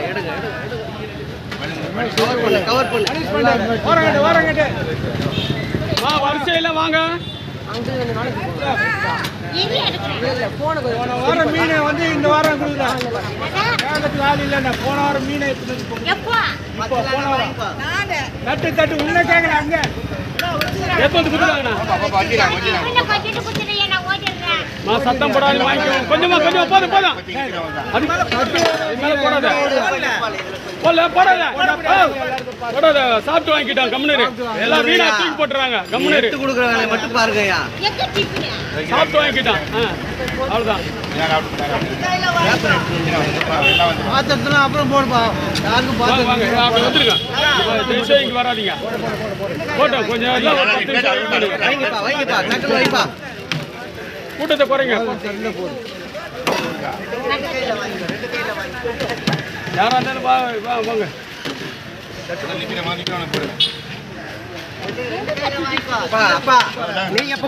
எடுங்க கவர் பண்ணு வாரங்கட்டு வரிசையில் வாங்க. போன வாரம் மீனை வந்து இந்த வாரம் கொடுக்குறேன். வேலைக்கு ஆள் இல்லைண்ணா. போன வாரம் மீனை இப்போ போன வாரம் தட்டு உன்ன கேட்குறேன். அங்கே எப்போ வந்து கொடுக்குறாங்கண்ணா? சத்தம் போடாது வாங்கிக்கோ. கொஞ்சமா போதும் அது மேலே போடாத போடாத சாப்பிட்டு வாங்கிட்டான். கம்முனரு எல்லாம் வீணா தூக்கி போட்டுறாங்க. கம்முனரு கொடுக்குறாங்க மட்டும் பாருங்கய்யா. சாப்பிட்டு வாங்கிட்டான். அவ்வளோதான். பாத்திரத்துல அப்புறம் போடுப்பா. யாருக்கும் வாங்க அப்படி வந்துருக்கேன். இங்கே வராதிங்க. போட்டோம் கொஞ்சம் எல்லாம் ஒரு 10 நிமிஷம் வைங்கப்பா டக்குனு வைப்பா. கூட்டத்தை குறைங்க. யாரா இருந்தாலும் வாங்க. அப்பா நீ எப்ப